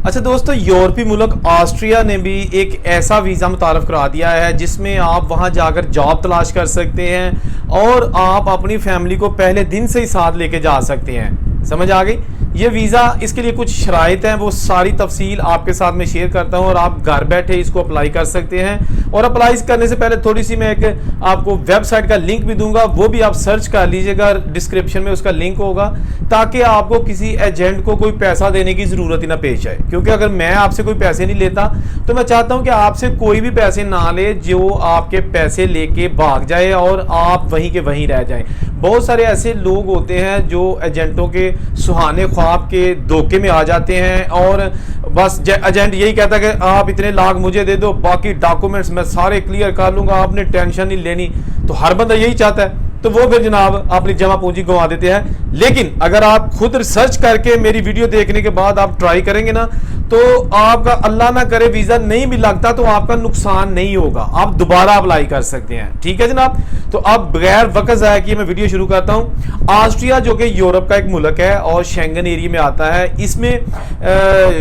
अच्छा दोस्तों, यूरोपीय मुल्क ऑस्ट्रिया ने भी एक ऐसा वीज़ा मुतारफ़ करा दिया है जिसमें आप वहां जाकर जॉब तलाश कर सकते हैं और आप अपनी फैमिली को पहले दिन से ही साथ लेके जा सकते हैं। समझ आ गई? ये वीज़ा, इसके लिए कुछ शराइत हैं, वो सारी तफसील आपके साथ में शेयर करता हूं और आप घर बैठे इसको अप्लाई कर सकते हैं। और अप्लाई करने से पहले थोड़ी सी मैं एक आपको वेबसाइट का लिंक भी दूंगा, वो भी आप सर्च कर लीजिएगा, डिस्क्रिप्शन में उसका लिंक होगा, ताकि आपको किसी एजेंट को कोई पैसा देने की ज़रूरत ही ना पेश आए। क्योंकि अगर मैं आपसे कोई पैसे नहीं लेता तो मैं चाहता हूं कि आपसे कोई भी पैसे ना ले जो आपके पैसे लेके भाग जाए और आप वहीं के वहीं रह जाएं। बहुत सारे ऐसे लोग होते हैं जो एजेंटों के सुहाने ख्वाब के धोखे में आ जाते हैं और बस एजेंट यही कहता है कि आप इतने लाख मुझे दे दो, बाकी डॉक्यूमेंट्स मैं सारे क्लियर कर लूंगा, आपने टेंशन नहीं लेनी। तो हर बंदा यही चाहता है, तो वो फिर जनाब अपनी जमा पूंजी गंवा देते हैं। लेकिन अगर आप खुद रिसर्च करके मेरी वीडियो देखने के बाद आप ट्राई करेंगे ना, तो आपका अल्लाह ना करे वीजा नहीं भी लगता तो आपका नुकसान नहीं होगा, आप दोबारा अप्लाई कर सकते हैं। ठीक है जनाब, तो अब बगैर वक्त ज़ाया किए मैं वीडियो शुरू करता हूं। ऑस्ट्रिया जो कि यूरोप का एक मुल्क है और शेंगन एरिया में आता है, इसमें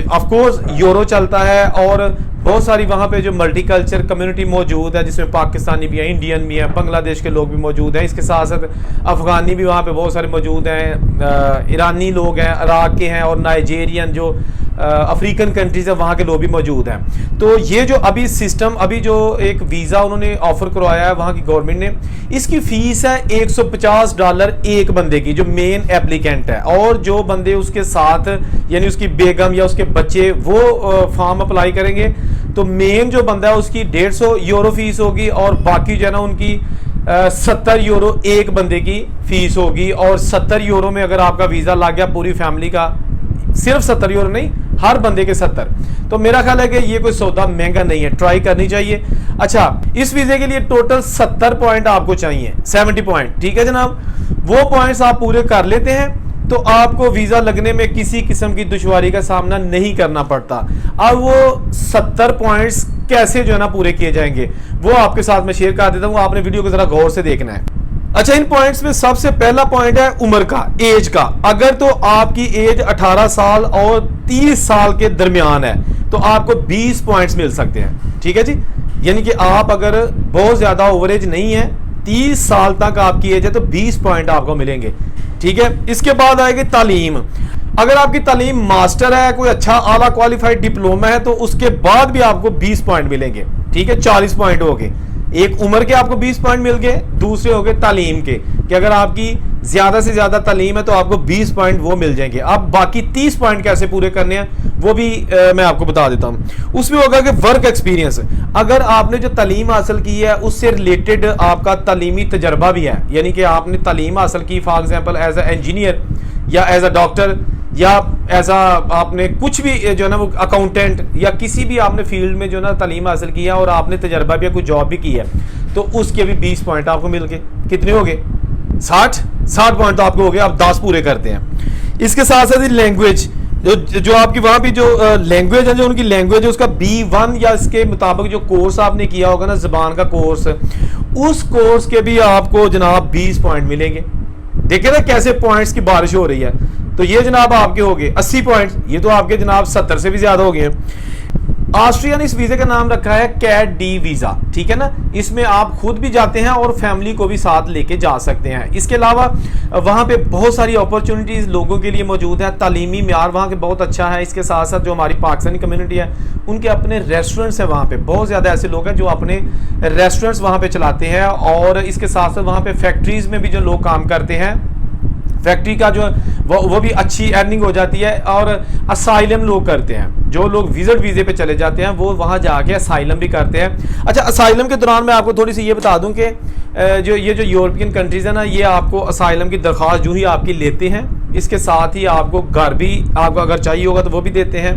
ऑफ कोर्स यूरो चलता है और बहुत सारी वहाँ पे जो मल्टीकल्चर कम्युनिटी मौजूद है, जिसमें पाकिस्तानी भी है, इंडियन भी है, बांग्लादेश के लोग भी मौजूद हैं। इसके साथ साथ अफगानी भी वहाँ पे बहुत सारे मौजूद हैं, ईरानी लोग हैं, इराक के हैं और नाइजेरियन जो अफ्रीकन कंट्रीज है वहाँ के लोग भी मौजूद हैं। तो ये जो अभी सिस्टम, अभी जो एक वीज़ा उन्होंने ऑफर करवाया है वहाँ की गवर्नमेंट ने, इसकी फीस है $150 एक बंदे की, जो मेन एप्लीकेंट है। और जो बंदे उसके साथ यानी उसकी बेगम या उसके बच्चे वो फॉर्म अप्लाई करेंगे, तो मेन जो बंदा है उसकी €150 फीस होगी और बाकी जो है ना उनकी €70 एक बंदे की फीस होगी। और €70 में अगर आपका वीज़ा लग गया पूरी फैमिली का, सिर्फ €70 नहीं, हर बंदे के 70, तो मेरा ख्याल है कि ये कोई सौदा महंगा नहीं है, ट्राई करनी चाहिए। अच्छा, इस वीज़े के लिए टोटल 70 पॉइंट आपको चाहिए, 70 पॉइंट। ठीक है जनाब, वो पॉइंट्स आप पूरे कर लेते हैं तो आपको वीज़ा लगने में किसी किस्म की दुश्वारी का सामना नहीं करना पड़ता। अब वो 70 पॉइंट्स कैसे जो है ना पूरे किए जाएंगे वो आपके साथ में शेयर कर देता हूँ, आपने वीडियो को जरा गौर से देखना है। अच्छा, इन पॉइंट्स में सबसे पहला पॉइंट है उम्र का, एज का। अगर तो आपकी एज 18 साल और 30 साल के दरमियान है तो आपको 20 पॉइंट्स मिल सकते हैं। ठीक है जी, यानी कि आप अगर बहुत ज्यादा ओवरेज नहीं है, 30 साल तक आपकी एज है, तो 20 पॉइंट आपको मिलेंगे। ठीक है, इसके बाद आएगी तालीम। अगर आपकी तालीम मास्टर है, कोई अच्छा आला क्वालिफाइड डिप्लोमा है, तो उसके बाद भी आपको 20 पॉइंट मिलेंगे। ठीक है, 40 पॉइंट हो गए। एक उम्र के आपको 20 पॉइंट मिल गए, दूसरे हो गए तालीम के, कि अगर आपकी ज्यादा से ज्यादा तालीम है तो आपको 20 पॉइंट वो मिल जाएंगे। अब बाकी 30 पॉइंट कैसे पूरे करने हैं वो भी मैं आपको बता देता हूं। उसमें होगा कि वर्क एक्सपीरियंस, अगर आपने जो तालीम हासिल की है उससे रिलेटेड आपका तालीमी तजर्बा भी है, यानी कि आपने तालीम हासिल की for example as a engineer या एज अ डॉक्टर या एज आपने कुछ भी जो है ना वो अकाउंटेंट या किसी भी आपने फील्ड में जो है ना तालीम हासिल किया और आपने तजर्बा भी कोई जॉब भी की है, तो उसके भी 20 पॉइंट आपको मिल गए। कितने हो गए? 60 पॉइंट तो आपको हो गए। आप 10 पूरे करते हैं। इसके साथ साथ लैंग्वेज, जो आपकी वहां भी जो लैंग्वेज है, जो उनकी लैंग्वेज है उसका B1 या इसके मुताबिक जो कोर्स आपने किया होगा ना ज़बान का कोर्स, उस कोर्स के भी आपको जनाब 20 पॉइंट मिलेंगे। देखिए ना कैसे पॉइंट्स की बारिश हो रही है। तो ये जनाब आपके हो गए 80 पॉइंट्स, ये तो आपके जनाब 70 से भी ज्यादा हो गए। ऑस्ट्रिया ने इस वीजे का नाम रखा है कैट डी वीजा। ठीक है ना, इसमें आप खुद भी जाते हैं और फैमिली को भी साथ लेके जा सकते हैं। इसके अलावा वहाँ पे बहुत सारी अपॉर्चुनिटीज लोगों के लिए मौजूद है, तालीमी म्यार वहाँ के बहुत अच्छा है। इसके साथ साथ जो हमारी पाकिस्तानी कम्युनिटी है उनके अपने रेस्टोरेंट्स हैं, वहाँ पे बहुत ज़्यादा ऐसे लोग हैं जो अपने रेस्टोरेंट्स वहाँ पे चलाते हैं। और इसके साथ साथ वहाँ पे फैक्ट्रीज में भी जो लोग काम करते हैं, फैक्ट्री का जो वो भी अच्छी अर्निंग हो जाती है। और असाइलम लोग करते हैं, जो लोग विजिट वीज़े पे चले जाते हैं वो वहाँ जाके असाइलम भी करते हैं। अच्छा, असाइलम के दौरान मैं आपको थोड़ी सी ये बता दूं कि जो यूरोपियन कंट्रीज़ है ना, ये आपको असाइलम की दरख्वास्त जो ही आपकी लेते हैं, इसके साथ ही आपको घर भी आपको अगर चाहिए होगा तो वो भी देते हैं,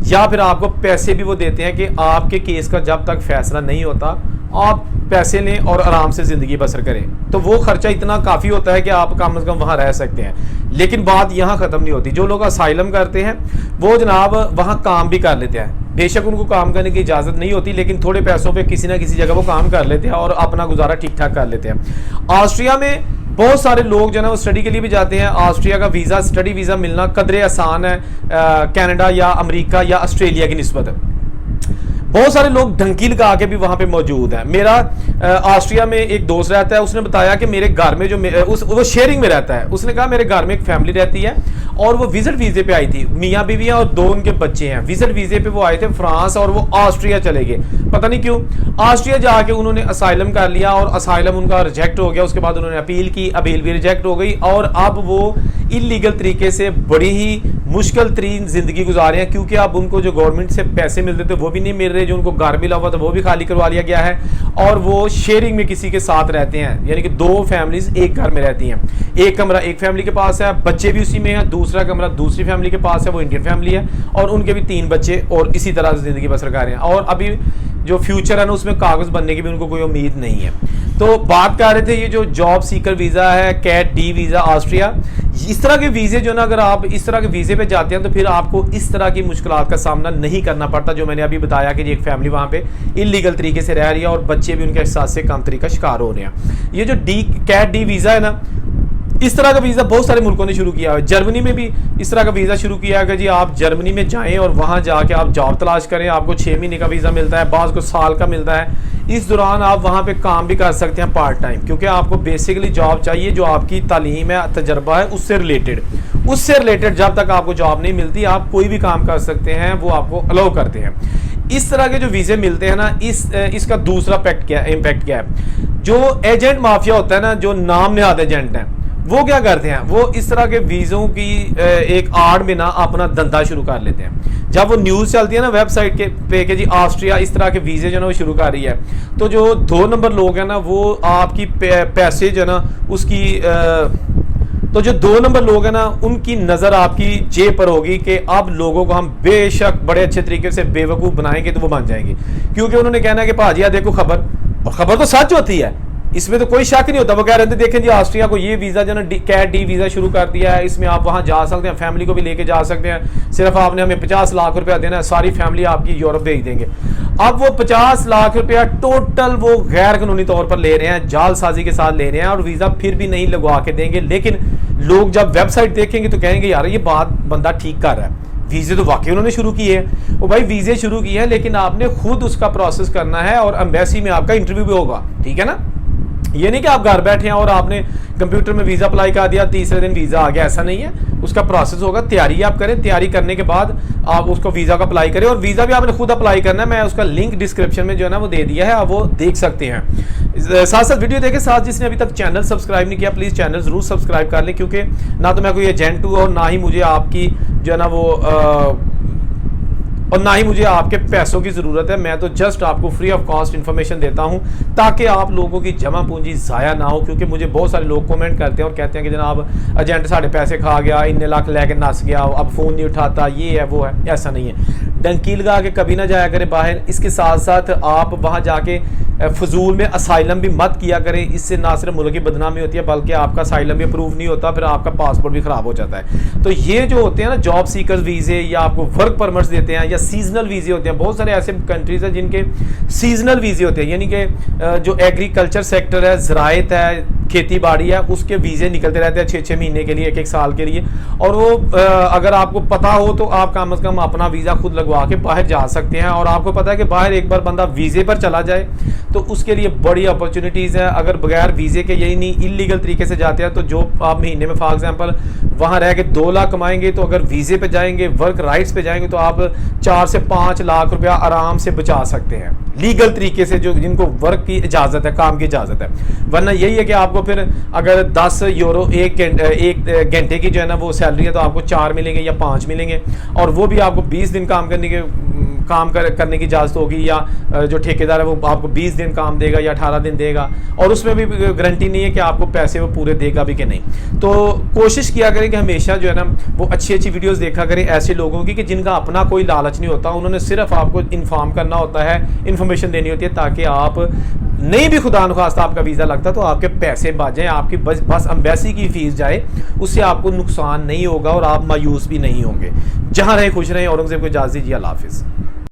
या फिर आपको पैसे भी वो देते हैं कि आपके केस का जब तक फैसला नहीं होता आप पैसे लें और आराम से ज़िंदगी बसर करें। तो वो खर्चा इतना काफ़ी होता है कि आप कम से कम वहाँ रह सकते हैं। लेकिन बात यहाँ ख़त्म नहीं होती। जो लोग असाइलम करते हैं वो जनाब वहाँ काम भी कर लेते हैं। बेशक उनको काम करने की इजाज़त नहीं होती, लेकिन थोड़े पैसों पे किसी ना किसी जगह वो काम कर लेते हैं और अपना गुजारा ठीक ठाक कर लेते हैं। ऑस्ट्रिया में बहुत सारे लोग जो है ना वो स्टडी के लिए भी जाते हैं। ऑस्ट्रिया का वीज़ा, स्टडी वीज़ा मिलना कदरे आसान है कनाडा या अमेरिका या ऑस्ट्रेलिया की निस्बत। बहुत सारे लोग ढंकी लगा के भी वहाँ पे मौजूद हैं। मेरा ऑस्ट्रिया में एक दोस्त रहता है, उसने बताया कि मेरे घर में जो वो शेयरिंग में रहता है, उसने कहा मेरे घर में एक फैमिली रहती है और वो विजिट वीज़े पे आई थी, मियाँ बीवी हैं और 2 उनके बच्चे हैं। विजिट वीज़े पे वो आए थे फ्रांस और वो ऑस्ट्रिया चले गए, पता नहीं क्यों। ऑस्ट्रिया जाके उन्होंने असाइलम कर लिया और असाइलम उनका रिजेक्ट हो गया। उसके बाद उन्होंने अपील की, अपील भी रिजेक्ट हो गई और अब वो इलीगल तरीके से बड़ी ही मुश्किल तरीन जिंदगी गुजार रहे हैं, क्योंकि अब उनको जो गवर्नमेंट से पैसे मिलते थे वो भी नहीं मिल रहे, जो उनको घर मिला हुआ था वो भी खाली करवा लिया गया है और वो शेयरिंग में किसी के साथ रहते हैं, यानी कि 2 फैमिलीज एक घर में रहती हैं। एक कमरा एक फैमिली के पास है, बच्चे भी उसी में है, दूसरा कमरा दूसरी फैमिली के पास है, वो इंडियन फैमिली है और उनके भी 3 बच्चे और इसी तरह से जिंदगी बसर कर रहे हैं। और अभी जो फ्यूचर है ना उसमें कागज बनने की भी उनको कोई उम्मीद नहीं है। तो बात कर रहे थे ये जो जॉब सीकर वीज़ा है, कैट डी वीज़ा ऑस्ट्रिया, इस तरह के वीज़े जो ना अगर आप इस तरह के वीज़े पे जाते हैं तो फिर आपको इस तरह की मुश्किलात का सामना नहीं करना पड़ता, जो मैंने अभी बताया कि एक फैमिली वहाँ पे इलीगल तरीके से रह रही है और बच्चे भी उनके एहसास से कम तरीका शिकार हो रहे हैं। ये जो कैट डी वीज़ा है ना, इस तरह का वीज़ा बहुत सारे मुल्कों ने शुरू किया है। जर्मनी में भी इस तरह का वीज़ा शुरू किया है कि जी आप जर्मनी में जाएं और वहाँ जाके आप जॉब तलाश करें, आपको 6 महीने का वीज़ा मिलता है, बाज़ को साल का मिलता है। इस दौरान आप वहाँ पे काम भी कर सकते हैं पार्ट टाइम, क्योंकि आपको बेसिकली जॉब चाहिए जो आपकी तालीम है, तजर्बा है, उससे रिलेटेड जब तक आपको जॉब नहीं मिलती आप कोई भी काम कर सकते हैं, वो आपको अलाउ करते हैं। इस तरह के जो वीज़े मिलते हैं ना, इसका दूसरा इम्पैक्ट क्या है, जो एजेंट माफिया होता है ना, जो नाम निहाद एजेंट हैं, वो क्या करते हैं, वो इस तरह के वीज़ों की एक आड़ में ना अपना धंधा शुरू कर लेते हैं। जब वो न्यूज़ चलती है ना वेबसाइट के पे कि जी ऑस्ट्रिया इस तरह के वीज़े जो है ना वो शुरू कर रही है, तो जो 2 नंबर लोग हैं ना वो आपकी पैसे जो है ना उसकी तो जो 2 नंबर लोग हैं ना उनकी नज़र आपकी जेब पर होगी कि अब लोगों को हम बेशक बड़े अच्छे तरीके से बेवकूफ़ बनाएंगे तो वो बन जाएंगे, क्योंकि उन्होंने कहना है कि भाजी देखो खबर, और खबर तो सच होती है, इसमें तो कोई शक नहीं होता। वो कह रहे थे देखें जी ऑस्ट्रिया को ये वीज़ा जो ना कैट डी वीज़ा शुरू कर दिया है, इसमें आप वहाँ जा सकते हैं, फैमिली को भी लेके जा सकते हैं, सिर्फ आपने हमें 50 लाख रुपया देना है, सारी फैमिली आपकी यूरोप भेज देंगे। अब वो 50 लाख रुपया टोटल वो गैर कानूनी तौर पर ले रहे हैं, जालसाजी के साथ ले रहे हैं और वीज़ा फिर भी नहीं लगवा के देंगे। लेकिन लोग जब वेबसाइट देखेंगे तो कहेंगे यार ये बात बंदा ठीक कर रहा है, वीज़े तो वाकई उन्होंने शुरू किए हैं। वो भाई वीज़े शुरू किए हैं लेकिन आपने खुद उसका प्रोसेस करना है और एम्बेसी में आपका इंटरव्यू भी होगा, ठीक है ना। ये नहीं कि आप घर बैठे हैं और आपने कंप्यूटर में वीज़ा अप्लाई कर दिया, तीसरे दिन वीज़ा आ गया, ऐसा नहीं है। उसका प्रोसेस होगा, तैयारी आप करें, तैयारी करने के बाद आप उसको वीज़ा का अप्लाई करें और वीज़ा भी आपने खुद अप्लाई करना है। मैं उसका लिंक डिस्क्रिप्शन में जो है ना वो दे दिया है, आप वो देख सकते हैं। साथ साथ वीडियो देखें, साथ जिसने अभी तक चैनल सब्सक्राइब नहीं किया प्लीज़ चैनल ज़रूर सब्सक्राइब कर लें, क्योंकि ना तो मैं कोई एजेंट हूँ और ना ही मुझे आपकी जो है ना वो और ना ही मुझे आपके पैसों की ज़रूरत है। मैं तो जस्ट आपको फ्री ऑफ कॉस्ट इन्फॉर्मेशन देता हूं ताकि आप लोगों की जमा पूंजी ज़ाया ना हो, क्योंकि मुझे बहुत सारे लोग कमेंट करते हैं और कहते हैं कि जनाब एजेंट साढ़े पैसे खा गया, इतने लाख लेके नस गया, अब फ़ोन नहीं उठाता, ये है वो है। ऐसा नहीं है, डंकी लगा के कभी ना जाया करें बाहर। इसके साथ साथ आप वहाँ जाके फजूल में असाइलम भी मत किया करें, इससे ना सिर्फ मुल्क की बदनामी होती है बल्कि आपका असाइलम भी अप्रूव नहीं होता, फिर आपका पासपोर्ट भी ख़राब हो जाता है। तो ये जो होते हैं ना जॉब सीकर्स वीज़े या आपको वर्क परमिट्स देते हैं या सीजनल वीज़े होते हैं, बहुत सारे ऐसे कंट्रीज हैं जिनके सीजनल वीज़े होते हैं, यानी कि जो एग्रीकल्चर सेक्टर है, ज़रायत है, खेती बाड़ी है, उसके वीज़े निकलते रहते हैं 6-6 महीने के लिए, 1-1 साल के लिए। और वो अगर आपको पता हो तो आप कम से कम अपना वीज़ा खुद लगवा के बाहर जा सकते हैं। और आपको पता है कि बाहर एक बार बंदा वीज़े पर चला जाए तो उसके लिए बड़ी अपॉर्चुनिटीज़ है। अगर बगैर वीज़े के यही नहीं इलीगल तरीके से जाते हैं तो जो आप महीने में फॉर एग्जांपल वहाँ रह के 2 लाख कमाएंगे, तो अगर वीज़े पे जाएंगे, वर्क राइट्स पे जाएंगे, तो आप 4 से 5 लाख रुपया आराम से बचा सकते हैं लीगल तरीके से, जो जिनको वर्क की इजाज़त है, काम की इजाज़त है। वरना यही है कि आपको फिर अगर 10 यूरो एक घंटे की जो है ना वो सैलरी है तो आपको 4 मिलेंगे या 5 मिलेंगे, और वो भी आपको 20 दिन काम करने की इजाज़त होगी, या जो ठेकेदार है वो आपको 20 दिन काम देगा या 18 दिन देगा, और उसमें भी गारंटी नहीं है कि आपको पैसे वो पूरे देगा भी कि नहीं। तो कोशिश किया करें कि हमेशा जो है ना वो अच्छी अच्छी वीडियोस देखा करें ऐसे लोगों की कि जिनका अपना कोई लालच नहीं होता, उन्होंने सिर्फ आपको इन्फॉर्म करना होता है, इन्फॉर्मेशन देनी होती है, ताकि आप नहीं भी खुदा न खास्ता आपका वीज़ा लगता तो आपके पैसे बच जाएँ, आपकी बस एम्बेसी की फीस जाए, उससे आपको नुकसान नहीं होगा और आप मायूस भी नहीं होंगे। जहाँ रहे खुश रहें। औरंगजेब को इजाज़त दीजिए। अल्लाह हाफिज़।